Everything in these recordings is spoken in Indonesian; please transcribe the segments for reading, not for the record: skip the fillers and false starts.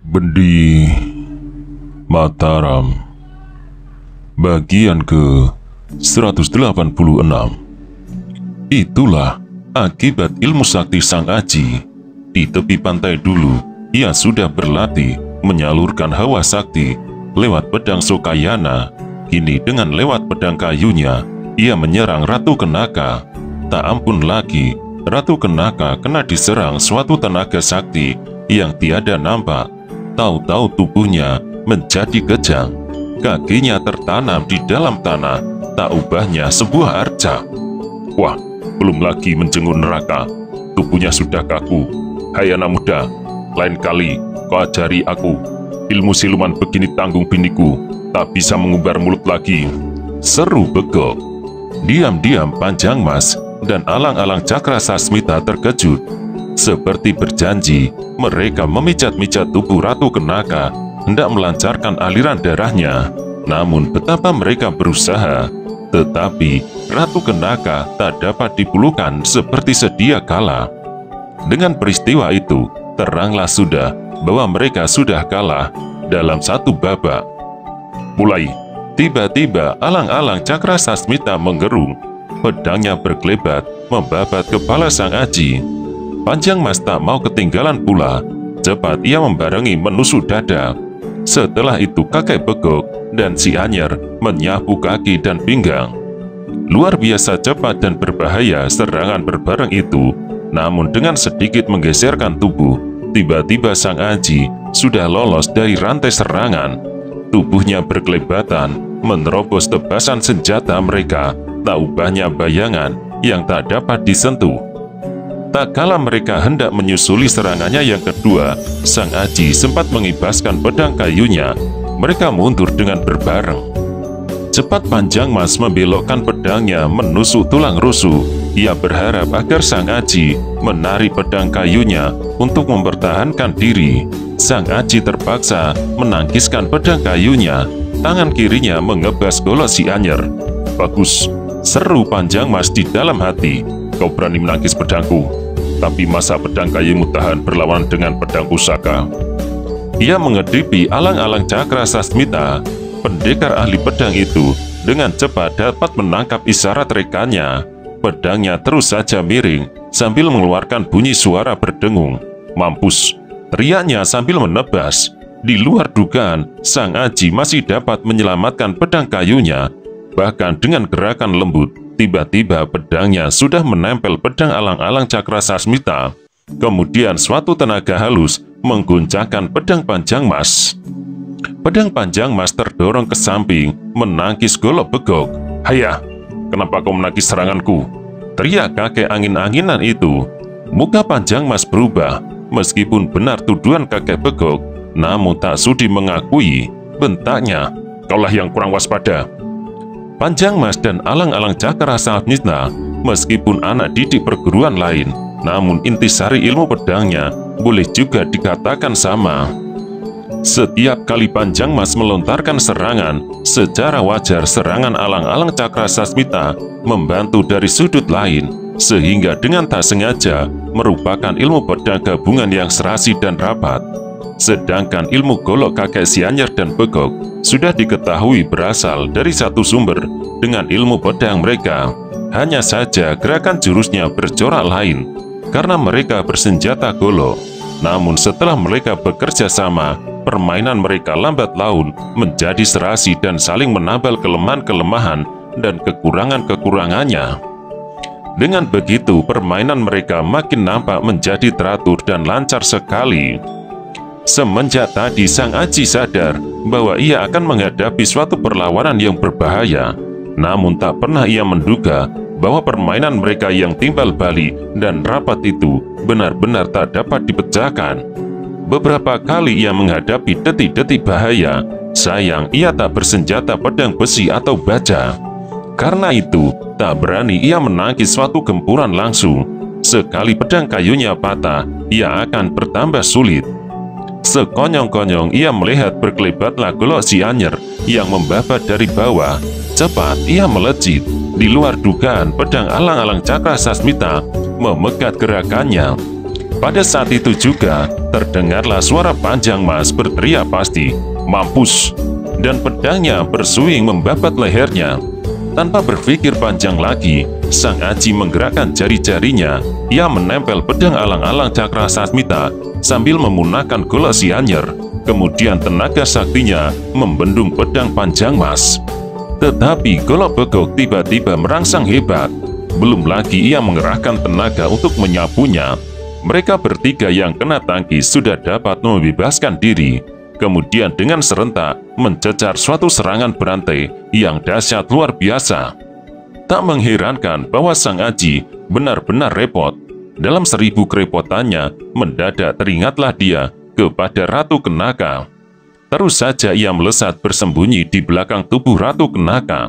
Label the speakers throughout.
Speaker 1: Bendi Mataram bagian ke 186. Itulah akibat ilmu sakti Sang Aji. Di tepi pantai dulu, ia sudah berlatih menyalurkan hawa sakti lewat pedang Sokayana. Kini dengan lewat pedang kayunya, ia menyerang Ratu Kenaka. Tak ampun lagi, Ratu Kenaka kena diserang suatu tenaga sakti yang tiada nampak. Tahu-tahu tubuhnya menjadi kejang. Kakinya tertanam di dalam tanah, tak ubahnya sebuah arca. Wah, belum lagi menjenguk neraka, tubuhnya sudah kaku. Hai anak muda, lain kali kau ajari aku. Ilmu siluman begini tanggung biniku, tak bisa mengumbar mulut lagi, seru Begok. Diam-diam Panjang Mas dan alang-alang Cakra Sasmita terkejut. Seperti berjanji, mereka memijat-mijat tubuh Ratu Kenaka, hendak melancarkan aliran darahnya. Namun betapa mereka berusaha, tetapi Ratu Kenaka tak dapat dipuluhkan seperti sedia kala. Dengan peristiwa itu, teranglah sudah bahwa mereka sudah kalah dalam satu babak. Mulai, tiba-tiba alang-alang Cakra Sasmita menggerung. Pedangnya berkelebat, membabat kepala Sang Aji. Panjang Mas tak mau ketinggalan pula. Cepat ia membarengi menusuk dada. Setelah itu kakek Begok dan si Anyer menyapu kaki dan pinggang. Luar biasa cepat dan berbahaya serangan berbareng itu. Namun dengan sedikit menggeserkan tubuh, tiba-tiba Sang Aji sudah lolos dari rantai serangan. Tubuhnya berkelebatan, menerobos tebasan senjata mereka. Tak ubahnya bayangan yang tak dapat disentuh. Tak kala mereka hendak menyusuli serangannya yang kedua, Sang Aji sempat mengibaskan pedang kayunya. Mereka mundur dengan berbareng. Cepat Panjang Mas membelokkan pedangnya menusuk tulang rusuk. Ia berharap agar Sang Aji menarik pedang kayunya untuk mempertahankan diri. Sang Aji terpaksa menangkiskan pedang kayunya. Tangan kirinya mengebas golok si Anyer. Bagus, seru Panjang Mas di dalam hati. Kau berani menangkis pedangku, tapi masa pedang kayumu tahan berlawan dengan pedang pusaka? Ia mengedipi alang-alang Cakra Sasmita. Pendekar ahli pedang itu dengan cepat dapat menangkap isyarat rekannya. Pedangnya terus saja miring sambil mengeluarkan bunyi suara berdengung. Mampus, teriaknya sambil menebas. Di luar dugaan, Sang Aji masih dapat menyelamatkan pedang kayunya. Bahkan dengan gerakan lembut, tiba-tiba pedangnya sudah menempel pedang alang-alang Cakra Sasmita. Kemudian suatu tenaga halus mengguncangkan pedang Panjang Mas. Pedang Panjang Mas terdorong ke samping, menangkis golok Begok. Hayah, kenapa kau menangkis seranganku? Teriak kakek angin-anginan itu. Muka Panjang Mas berubah. Meskipun benar tuduhan kakek Begok, namun tak sudi mengakui. Bentaknya, kaulah yang kurang waspada. Panjang Mas dan alang-alang Cakra Sasmita meskipun anak didik perguruan lain, namun intisari ilmu pedangnya boleh juga dikatakan sama. Setiap kali Panjang Mas melontarkan serangan, secara wajar serangan alang-alang Cakra Sasmita membantu dari sudut lain, sehingga dengan tak sengaja merupakan ilmu pedang gabungan yang serasi dan rapat. Sedangkan ilmu golok kakek si Anyer dan Begok sudah diketahui berasal dari satu sumber dengan ilmu pedang mereka. Hanya saja gerakan jurusnya bercorak lain karena mereka bersenjata golok. Namun setelah mereka bekerja sama, permainan mereka lambat laun menjadi serasi dan saling menambal kelemahan-kelemahan dan kekurangan-kekurangannya. Dengan begitu, permainan mereka makin nampak menjadi teratur dan lancar sekali. Semenjak tadi Sang Aji sadar bahwa ia akan menghadapi suatu perlawanan yang berbahaya. Namun tak pernah ia menduga bahwa permainan mereka yang timbal balik dan rapat itu benar-benar tak dapat dipecahkan. Beberapa kali ia menghadapi detik-detik bahaya. Sayang ia tak bersenjata pedang besi atau baja. Karena itu tak berani ia menangkis suatu gempuran langsung. Sekali pedang kayunya patah, ia akan bertambah sulit. Sekonyong-konyong ia melihat berkelebatlah golok si Anyer yang membabat dari bawah. Cepat ia melejit. Di luar dugaan, pedang alang-alang Cakra Sasmita memegat gerakannya. Pada saat itu juga, terdengarlah suara Panjang Mas berteriak pasti, "Mampus!" Dan pedangnya bersuing membabat lehernya. Tanpa berpikir panjang lagi, Sang Aji menggerakkan jari-jarinya. Ia menempel pedang alang-alang Cakra Sasmita sambil memunahkan Golok Anyar. Kemudian tenaga saktinya membendung pedang Panjang Mas. Tetapi Golok Begok tiba-tiba merangsang hebat. Belum lagi ia mengerahkan tenaga untuk menyapunya. Mereka bertiga yang kena tangkis sudah dapat membebaskan diri. Kemudian dengan serentak mencecar suatu serangan berantai yang dahsyat luar biasa. Tak mengherankan bahwa Sang Aji benar-benar repot. Dalam 1000 kerepotannya, mendadak teringatlah dia kepada Ratu Kenaka. Terus saja ia melesat bersembunyi di belakang tubuh Ratu Kenaka.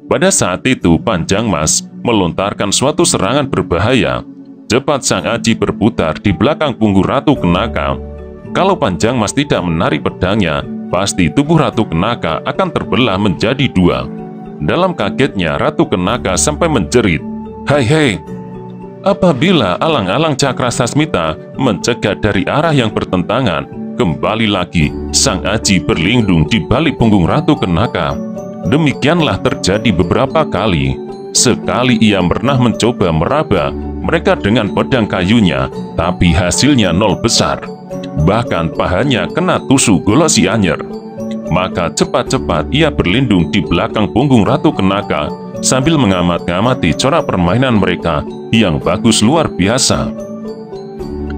Speaker 1: Pada saat itu Panjang Mas melontarkan suatu serangan berbahaya. Cepat Sang Aji berputar di belakang punggung Ratu Kenaka. Kalau Panjang Mas tidak menarik pedangnya, pasti tubuh Ratu Kenaka akan terbelah menjadi dua. Dalam kagetnya, Ratu Kenaka sampai menjerit, "Hai!" Apabila alang-alang Cakra Sasmita mencegat dari arah yang bertentangan, kembali lagi Sang Aji berlindung di balik punggung Ratu Kenaka. Demikianlah terjadi beberapa kali. Sekali ia pernah mencoba meraba mereka dengan pedang kayunya, tapi hasilnya nol besar. Bahkan pahanya kena tusuk Golok Anyar. Maka cepat-cepat ia berlindung di belakang punggung Ratu Kenaka sambil mengamat-ngamati corak permainan mereka yang bagus luar biasa.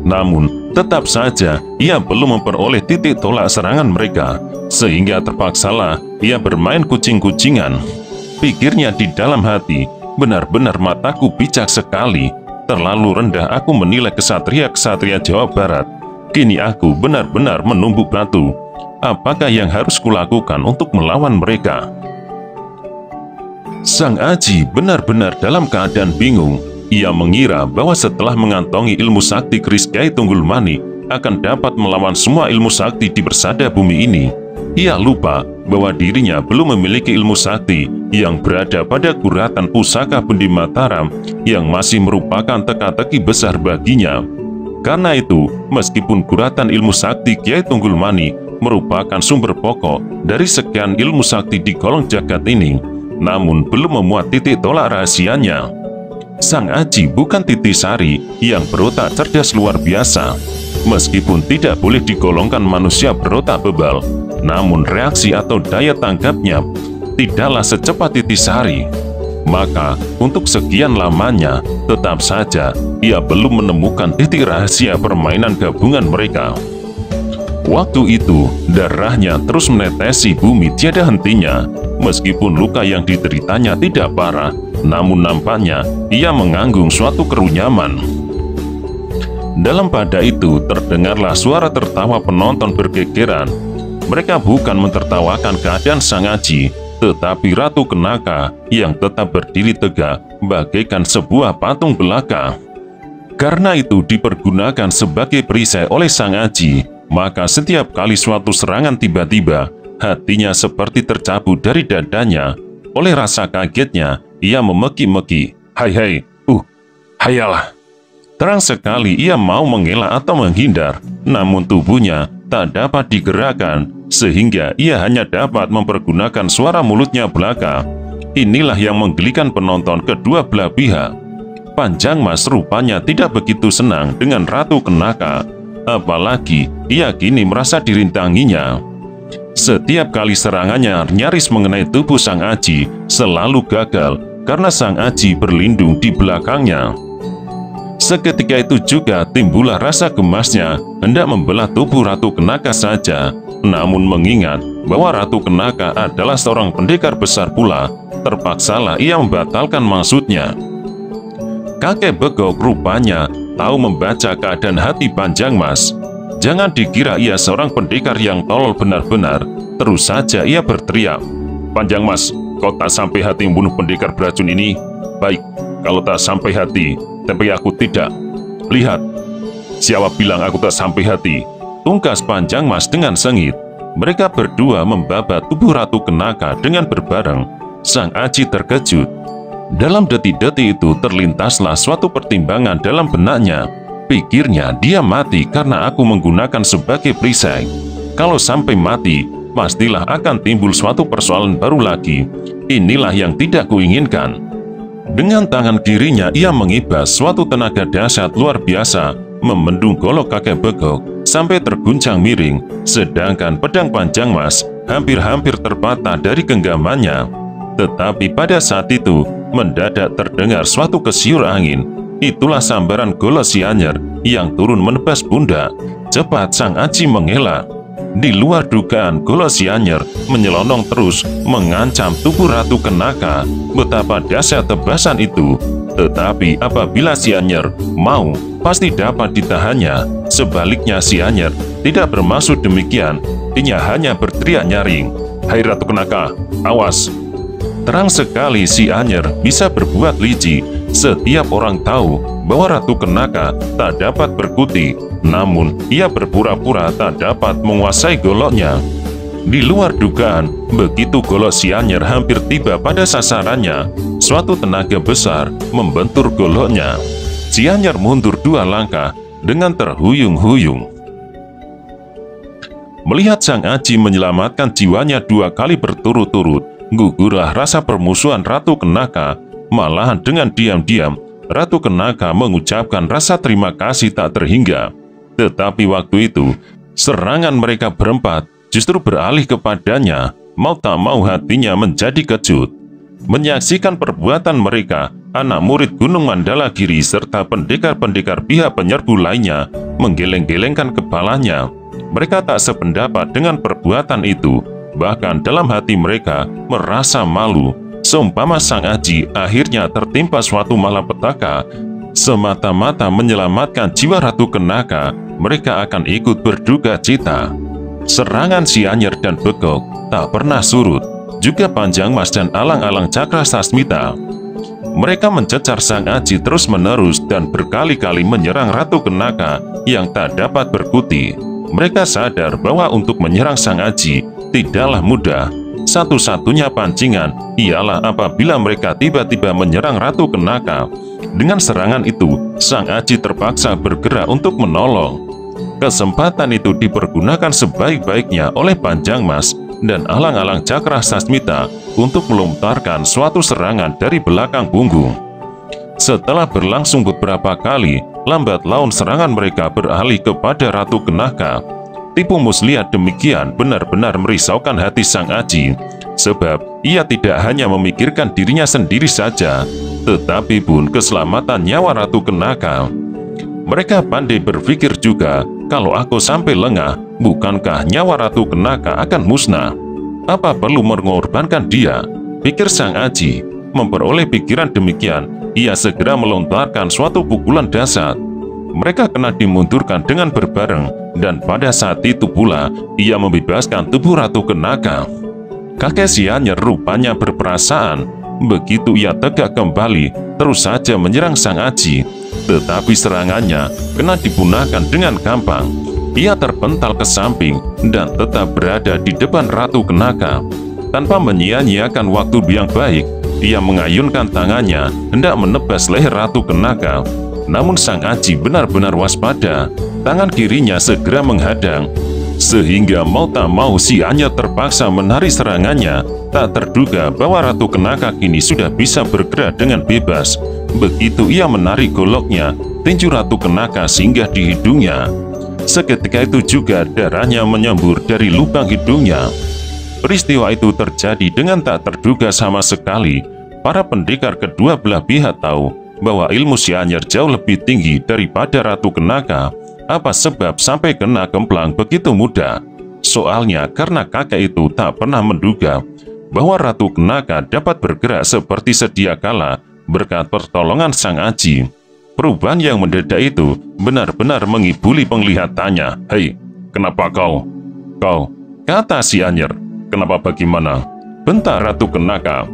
Speaker 1: Namun, tetap saja ia belum memperoleh titik tolak serangan mereka, sehingga terpaksalah ia bermain kucing-kucingan. Pikirnya di dalam hati, benar-benar mataku bijak sekali. Terlalu rendah aku menilai kesatria-kesatria Jawa Barat. Kini aku benar-benar menumbuk batu. Apakah yang harus kulakukan untuk melawan mereka? Sang Aji benar-benar dalam keadaan bingung. Ia mengira bahwa setelah mengantongi ilmu sakti keris Kyai Tunggul Mani akan dapat melawan semua ilmu sakti di persada bumi ini. Ia lupa bahwa dirinya belum memiliki ilmu sakti yang berada pada guratan pusaka Bendi Mataram yang masih merupakan teka-teki besar baginya. Karena itu, meskipun guratan ilmu sakti Kyai Tunggul Mani merupakan sumber pokok dari sekian ilmu sakti di kolong jagat ini, namun belum memuat titik tolak rahasianya. Sang Aji bukan Titisari yang berotak cerdas luar biasa. Meskipun tidak boleh digolongkan manusia berotak bebal, namun reaksi atau daya tanggapnya tidaklah secepat Titisari. Maka, untuk sekian lamanya, tetap saja ia belum menemukan titik rahasia permainan gabungan mereka. Waktu itu, darahnya terus menetesi bumi tiada hentinya. Meskipun luka yang dideritanya tidak parah, namun nampaknya ia menganggung suatu kerunyaman. Dalam pada itu, terdengarlah suara tertawa penonton bergegeran. Mereka bukan mentertawakan keadaan Sang Aji, tetapi Ratu Kenaka yang tetap berdiri tegak bagaikan sebuah patung belaka. Karena itu dipergunakan sebagai perisai oleh Sang Aji, maka setiap kali suatu serangan tiba-tiba, hatinya seperti tercabut dari dadanya. Oleh rasa kagetnya, ia memeki-meki, "Hai, hayalah." Terang sekali ia mau mengelak atau menghindar, namun tubuhnya tak dapat digerakkan, sehingga ia hanya dapat mempergunakan suara mulutnya belaka. Inilah yang menggelikan penonton kedua belah pihak. Panjang Mas rupanya tidak begitu senang dengan Ratu Kenaka, apalagi ia kini merasa dirintanginya. Setiap kali serangannya nyaris mengenai tubuh Sang Aji selalu gagal karena Sang Aji berlindung di belakangnya. Seketika itu juga timbullah rasa gemasnya hendak membelah tubuh Ratu Kenaka saja. Namun mengingat bahwa Ratu Kenaka adalah seorang pendekar besar pula, terpaksalah ia membatalkan maksudnya. Kakek Begok rupanya tahu membaca keadaan hati Panjang Mas. Jangan dikira ia seorang pendekar yang tolol benar-benar. Terus saja ia berteriak, "Panjang Mas, kau tak sampai hati membunuh pendekar beracun ini? Baik, kalau tak sampai hati, tapi aku tidak. Lihat, siapa bilang aku tak sampai hati?" Tungkas Panjang Mas dengan sengit. Mereka berdua membabat tubuh Ratu Kenaka dengan berbareng. Sang Aji terkejut. Dalam detik-detik itu terlintaslah suatu pertimbangan dalam benaknya. Pikirnya dia mati karena aku menggunakan sebagai perisai. Kalau sampai mati, pastilah akan timbul suatu persoalan baru lagi. Inilah yang tidak kuinginkan. Dengan tangan kirinya ia mengibas suatu tenaga dahsyat luar biasa, membendung golok kakek Begok sampai terguncang miring, sedangkan pedang Panjang Mas hampir-hampir terpatah dari genggamannya. Tetapi pada saat itu, mendadak terdengar suatu kesiur angin. Itulah sambaran golok si Anyer yang turun menebas pundak. Cepat sang Aji mengelak. Di luar dugaan, golok si Anyer menyelonong terus mengancam tubuh Ratu Kenaka. Betapa dahsyat tebasan itu. Tetapi apabila si Anyer mau, pasti dapat ditahannya. Sebaliknya si Anyer tidak bermaksud demikian. Ia hanya berteriak nyaring, "Hai Ratu Kenaka, awas!" Terang sekali si Anyer bisa berbuat licik. Setiap orang tahu bahwa Ratu Kenaka tak dapat berkutik, namun ia berpura-pura tak dapat menguasai goloknya. Di luar dugaan, begitu golok si Anyer hampir tiba pada sasarannya, suatu tenaga besar membentur goloknya. Si Anyer mundur 2 langkah dengan terhuyung-huyung. Melihat sang Aji menyelamatkan jiwanya 2 kali berturut-turut, gugurlah rasa permusuhan Ratu Kenaka. Malahan dengan diam-diam, Ratu Kenaka mengucapkan rasa terima kasih tak terhingga. Tetapi waktu itu, serangan mereka berempat justru beralih kepadanya. Mau tak mau hatinya menjadi kejut. Menyaksikan perbuatan mereka, anak murid Gunung Mandalagiri serta pendekar-pendekar pihak penyerbu lainnya menggeleng-gelengkan kepalanya. Mereka tak sependapat dengan perbuatan itu. Bahkan dalam hati mereka merasa malu. Seumpama sang Aji akhirnya tertimpa suatu malapetaka, semata-mata menyelamatkan jiwa Ratu Kenaka, mereka akan ikut berduka cita. Serangan si Anyer dan Begok tak pernah surut, juga Panjang Mas dan Alang-Alang Cakra Sasmita. Mereka mencecar sang Aji terus-menerus dan berkali-kali menyerang Ratu Kenaka yang tak dapat berkutik. Mereka sadar bahwa untuk menyerang sang Aji tidaklah mudah. Satu-satunya pancingan ialah apabila mereka tiba-tiba menyerang Ratu Kenaka. Dengan serangan itu, sang Aji terpaksa bergerak untuk menolong. Kesempatan itu dipergunakan sebaik-baiknya oleh Panjang Mas dan Alang-Alang Cakra Sasmita untuk melontarkan suatu serangan dari belakang punggung. Setelah berlangsung beberapa kali, lambat laun serangan mereka beralih kepada Ratu Kenaka. Tipu muslihat demikian benar-benar merisaukan hati sang Aji, sebab ia tidak hanya memikirkan dirinya sendiri saja, tetapi pun keselamatan nyawa Ratu Kenaka. Mereka pandai berpikir juga, kalau aku sampai lengah, bukankah nyawa Ratu Kenaka akan musnah? Apa perlu mengorbankan dia? Pikir sang Aji. Memperoleh pikiran demikian, ia segera melontarkan suatu pukulan dahsyat. Mereka kena dimundurkan dengan berbareng, dan pada saat itu pula ia membebaskan tubuh Ratu Kenaka. Kakek si Anyer rupanya berperasaan. Begitu ia tegak kembali, terus saja menyerang sang Aji. Tetapi serangannya kena dipunahkan dengan gampang. Ia terpental ke samping dan tetap berada di depan Ratu Kenaka. Tanpa menyia-nyiakan waktu yang baik, ia mengayunkan tangannya hendak menebas leher Ratu Kenaka. Namun sang Aji benar-benar waspada. Tangan kirinya segera menghadang, sehingga mau tak mau si Anyer terpaksa menarik serangannya. Tak terduga bahwa Ratu Kenaka kini sudah bisa bergerak dengan bebas. Begitu ia menarik goloknya, tinju Ratu Kenaka singgah di hidungnya. Seketika itu juga darahnya menyembur dari lubang hidungnya. Peristiwa itu terjadi dengan tak terduga sama sekali. Para pendekar kedua belah pihak tahu bahwa ilmu si Anyer jauh lebih tinggi daripada Ratu Kenaka. Apa sebab sampai kena kemplang begitu mudah? Soalnya karena kakek itu tak pernah menduga bahwa Ratu Kenaka dapat bergerak seperti sedia kala berkat pertolongan sang Aji. Perubahan yang mendadak itu benar-benar mengibuli penglihatannya. "Hei, kenapa kau?" Kata si Anyer. "Kenapa bagaimana?" bentak Ratu Kenaka.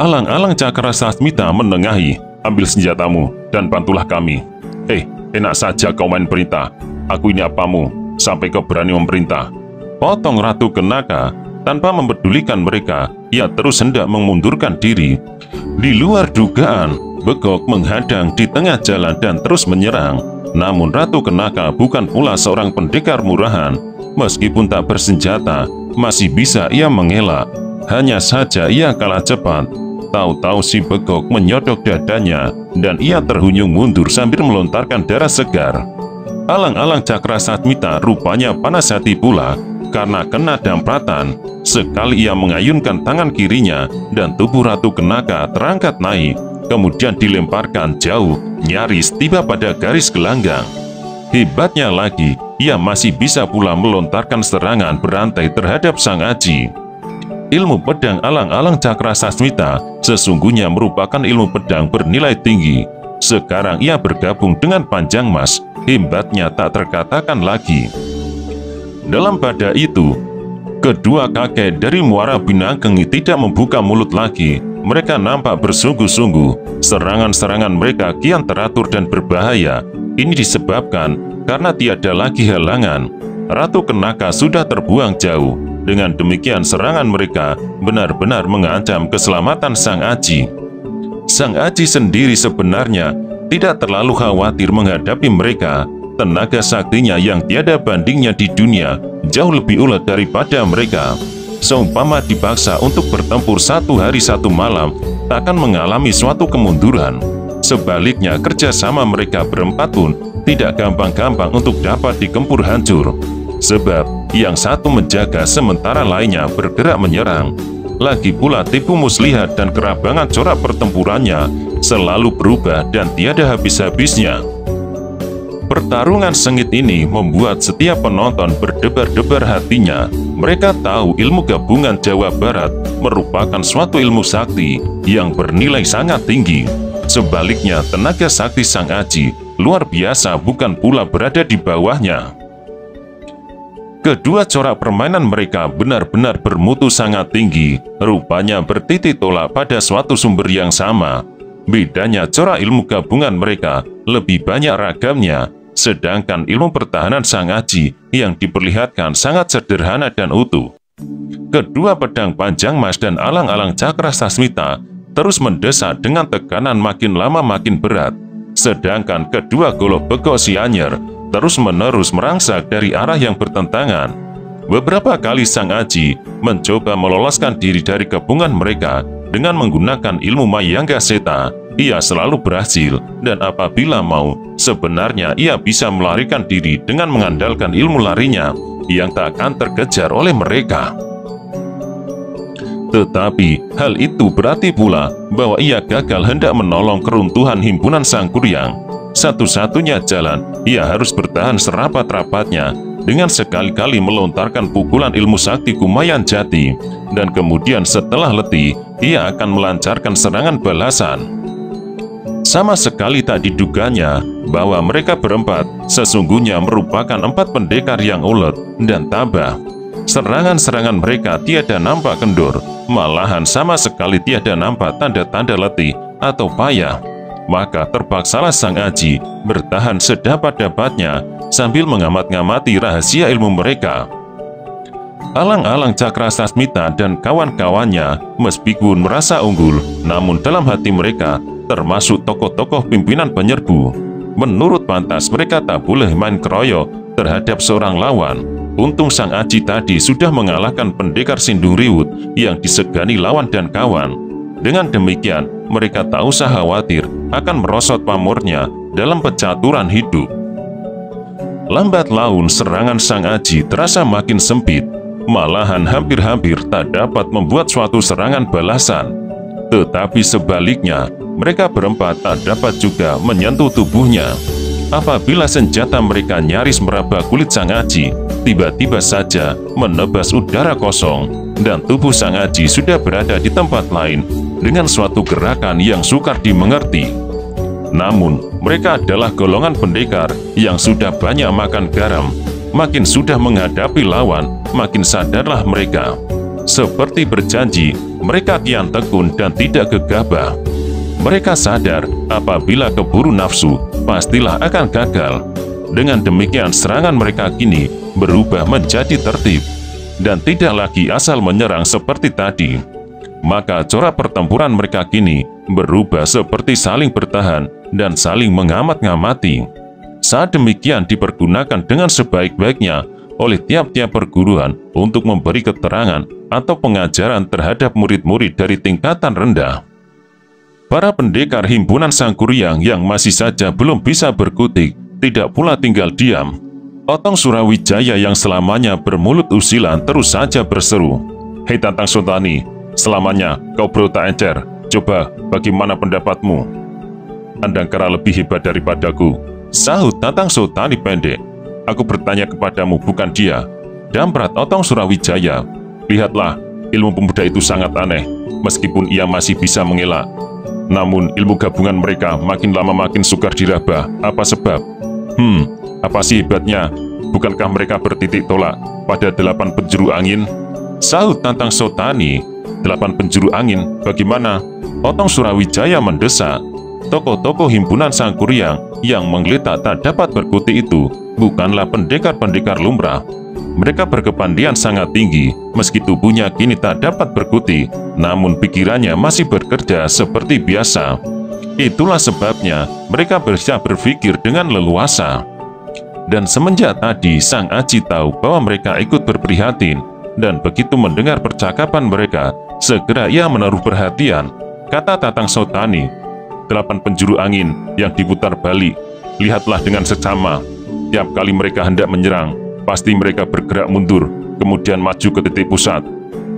Speaker 1: Alang-Alang Cakra Sasmita menengahi. "Ambil senjatamu dan bantulah kami." Enak saja kau main perintah. Aku ini apamu sampai kau berani memerintah?" potong Ratu Kenaka. Tanpa mempedulikan mereka, ia terus hendak memundurkan diri. Di luar dugaan, Begok menghadang di tengah jalan dan terus menyerang. Namun Ratu Kenaka bukan pula seorang pendekar murahan. Meskipun tak bersenjata, masih bisa ia mengelak. Hanya saja ia kalah cepat. Tahu-tahu si Begok menyodok dadanya dan ia terhuyung mundur sambil melontarkan darah segar. Alang-alang Cakrasatmita rupanya panas hati pula karena kena dampratan. Sekali ia mengayunkan tangan kirinya dan tubuh Ratu Kenaka terangkat naik, kemudian dilemparkan jauh, nyaris tiba pada garis gelanggang. Hebatnya lagi, ia masih bisa pula melontarkan serangan berantai terhadap Sang Aji. Ilmu pedang alang-alang Cakrasatmita sesungguhnya merupakan ilmu pedang bernilai tinggi. Sekarang ia bergabung dengan Panjang Mas, hebatnya tak terkatakan lagi. Dalam pada itu, kedua kakek dari Muara Binageng tidak membuka mulut lagi. Mereka nampak bersungguh-sungguh. Serangan-serangan mereka kian teratur dan berbahaya. Ini disebabkan karena tiada lagi halangan. Ratu Kenaka sudah terbuang jauh. Dengan demikian serangan mereka benar-benar mengancam keselamatan Sang Aji. Sang Aji sendiri sebenarnya tidak terlalu khawatir menghadapi mereka. Tenaga saktinya yang tiada bandingnya di dunia jauh lebih ulet daripada mereka. Seumpama dipaksa untuk bertempur 1 hari 1 malam, tak akan mengalami suatu kemunduran. Sebaliknya, kerjasama mereka berempat pun tidak gampang-gampang untuk dapat digempur hancur. Sebab yang satu menjaga sementara lainnya bergerak menyerang. Lagi pula tipu muslihat dan kerabangan corak pertempurannya selalu berubah dan tiada habis-habisnya. Pertarungan sengit ini membuat setiap penonton berdebar-debar hatinya. Mereka tahu ilmu gabungan Jawa Barat merupakan suatu ilmu sakti yang bernilai sangat tinggi. Sebaliknya, tenaga sakti Sang Aji luar biasa bukan pula berada di bawahnya. Kedua corak permainan mereka benar-benar bermutu sangat tinggi, rupanya bertitik tolak pada suatu sumber yang sama. Bedanya corak ilmu gabungan mereka lebih banyak ragamnya, sedangkan ilmu pertahanan Sang Aji yang diperlihatkan sangat sederhana dan utuh. Kedua pedang Panjang Mas dan alang-alang Cakrasatmita terus mendesak dengan tekanan makin lama makin berat, sedangkan kedua golok Begok Si Anyer terus-menerus merangsak dari arah yang bertentangan. Beberapa kali Sang Aji mencoba meloloskan diri dari kepungan mereka dengan menggunakan ilmu Mayangga Seta. Ia selalu berhasil, dan apabila mau, sebenarnya ia bisa melarikan diri dengan mengandalkan ilmu larinya yang tak akan terkejar oleh mereka. Tetapi hal itu berarti pula bahwa ia gagal hendak menolong keruntuhan himpunan Sang Kuryang. Satu-satunya jalan, ia harus bertahan serapat-rapatnya dengan sekali-kali melontarkan pukulan ilmu sakti Kumayan Jati, dan kemudian setelah letih, ia akan melancarkan serangan balasan. Sama sekali tak diduganya bahwa mereka berempat sesungguhnya merupakan 4 pendekar yang ulet dan tabah. Serangan-serangan mereka tiada nampak kendur, malahan sama sekali tiada nampak tanda-tanda letih atau payah. Maka terpaksalah Sang Aji bertahan sedapat-dapatnya sambil mengamat-ngamati rahasia ilmu mereka. Alang-alang Cakrasatmita dan kawan-kawannya meskipun merasa unggul, namun dalam hati mereka termasuk tokoh-tokoh pimpinan penyerbu. Menurut pantas mereka tak boleh main keroyok terhadap seorang lawan. Untung Sang Aji tadi sudah mengalahkan pendekar Sindung Riwut yang disegani lawan dan kawan. Dengan demikian, mereka tak usah khawatir akan merosot pamornya dalam pencaturan hidup. Lambat laun serangan Sang Aji terasa makin sempit, malahan hampir-hampir tak dapat membuat suatu serangan balasan. Tetapi sebaliknya, mereka berempat tak dapat juga menyentuh tubuhnya. Apabila senjata mereka nyaris meraba kulit Sang Aji, tiba-tiba saja menebas udara kosong, dan tubuh Sang Aji sudah berada di tempat lain dengan suatu gerakan yang sukar dimengerti. Namun, mereka adalah golongan pendekar yang sudah banyak makan garam. Makin sudah menghadapi lawan, makin sadarlah mereka. Seperti berjanji, mereka kian tekun dan tidak gegabah. Mereka sadar apabila keburu nafsu, pastilah akan gagal. Dengan demikian serangan mereka kini berubah menjadi tertib, dan tidak lagi asal menyerang seperti tadi. Maka corak pertempuran mereka kini berubah seperti saling bertahan dan saling mengamat-ngamati. Saat demikian dipergunakan dengan sebaik-baiknya oleh tiap-tiap perguruan untuk memberi keterangan atau pengajaran terhadap murid-murid dari tingkatan rendah. Para pendekar himpunan Sangkuriang yang masih saja belum bisa berkutik tidak pula tinggal diam. Otong Surawijaya yang selamanya bermulut usilan terus saja berseru, "Hei Tatang Sotani, selamanya kau bro tak encer. Coba bagaimana pendapatmu?" "Andangkara lebih hebat daripadaku," sahut Tatang Sotani pendek. "Aku bertanya kepadamu, bukan dia," damprat Otong Surawijaya. "Lihatlah, ilmu pemuda itu sangat aneh, meskipun ia masih bisa mengelak. Namun ilmu gabungan mereka makin lama makin sukar diraba. Apa sebab? Apa sih hebatnya? Bukankah mereka bertitik tolak pada 8 penjuru angin?" Sahut Tatang Sotani. "8 penjuru angin, bagaimana?" Otong Surawijaya mendesak. Tokoh-tokoh himpunan Sangkuriang yang menggeletak tak dapat berkutik itu bukanlah pendekar-pendekar lumrah. Mereka berkepandaian sangat tinggi, meski tubuhnya kini tak dapat berkutik, namun pikirannya masih bekerja seperti biasa. Itulah sebabnya mereka bisa berpikir dengan leluasa. Dan semenjak tadi Sang Aji tahu bahwa mereka ikut berprihatin, dan begitu mendengar percakapan mereka, segera ia menaruh perhatian. Kata Tatang Sotani, "8 penjuru angin yang diputar balik. Lihatlah dengan seksama. Tiap kali mereka hendak menyerang, pasti mereka bergerak mundur, kemudian maju ke titik pusat.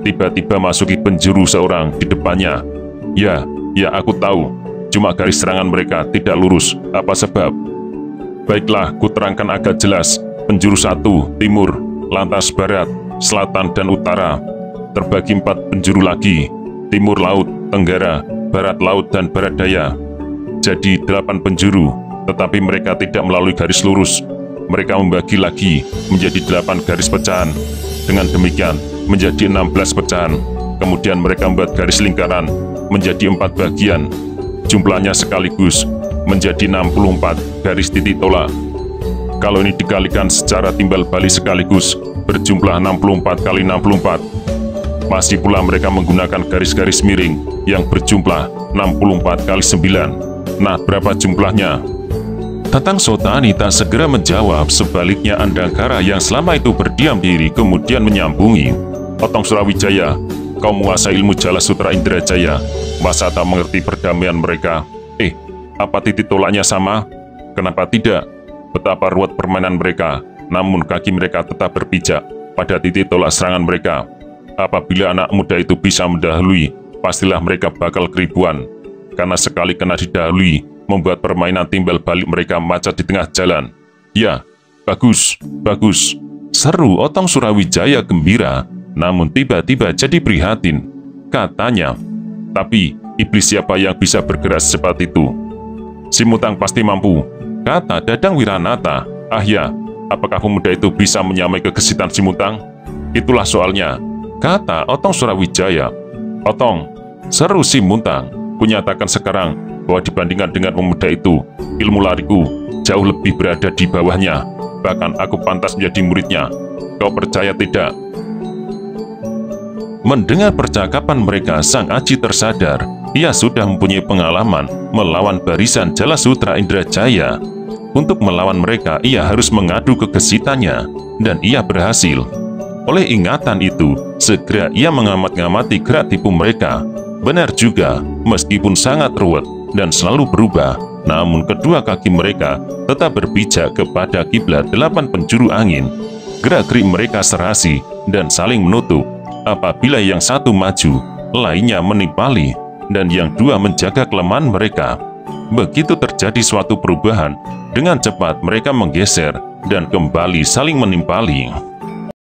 Speaker 1: Tiba-tiba masuki penjuru seorang di depannya. Ya, aku tahu. Cuma garis serangan mereka tidak lurus. Apa sebab? Baiklah, kuterangkan agak jelas. Penjuru 1, timur, lantas barat, selatan, dan utara. Terbagi 4 penjuru lagi. Timur laut, tenggara, barat laut, dan barat daya. Jadi 8 penjuru, tetapi mereka tidak melalui garis lurus. Mereka membagi lagi menjadi 8 garis pecahan. Dengan demikian, menjadi 16 pecahan. Kemudian mereka membuat garis lingkaran menjadi 4 bagian. Jumlahnya sekaligus menjadi 64 garis titik tolak. Kalau ini dikalikan secara timbal balik sekaligus, berjumlah 64 kali 64. Masih pula mereka menggunakan garis-garis miring yang berjumlah 64 kali 9. Nah, berapa jumlahnya?" Tatang Sotani tak segera menjawab, sebaliknya Andangkara yang selama itu berdiam diri kemudian menyambungi, "Otong Surawijaya, kau menguasai ilmu Jala Sutra Indrajaya, masa tak mengerti perdamaian mereka? Apa titik tolaknya sama? Kenapa tidak? Betapa ruwet permainan mereka, namun kaki mereka tetap berpijak pada titik tolak serangan mereka. Apabila anak muda itu bisa mendahului, pastilah mereka bakal keribuan, karena sekali kena didahului, membuat permainan timbal balik mereka macet di tengah jalan." "Ya, bagus, bagus," seru Otong Surawijaya gembira, namun tiba-tiba jadi prihatin. Katanya, "Tapi iblis siapa yang bisa bergerak secepat itu?" "Si Mutang pasti mampu," kata Dadang Wiranata. "Ah ya, apakah pemuda itu bisa menyamai kegesitan si Mutang? Itulah soalnya," kata Otong Surawijaya. "Otong," seru si Mutang, "kunyatakan sekarang bahwa dibandingkan dengan pemuda itu, ilmu lariku jauh lebih berada di bawahnya. Bahkan aku pantas menjadi muridnya. Kau percaya tidak?" Mendengar percakapan mereka, Sang Aji tersadar ia sudah mempunyai pengalaman melawan barisan Jala Sutra Indrajaya. Untuk melawan mereka, ia harus mengadu kegesitannya, dan ia berhasil. Oleh ingatan itu, segera ia mengamat-ngamati gerak tipu mereka. Benar juga, meskipun sangat ruwet dan selalu berubah, namun kedua kaki mereka tetap berpijak kepada kiblat 8 penjuru angin. Gerak-gerik mereka serasi dan saling menutup. Apabila yang satu maju, lainnya menimpali, dan yang dua menjaga kelemahan mereka. Begitu terjadi suatu perubahan, dengan cepat mereka menggeser dan kembali saling menimpali.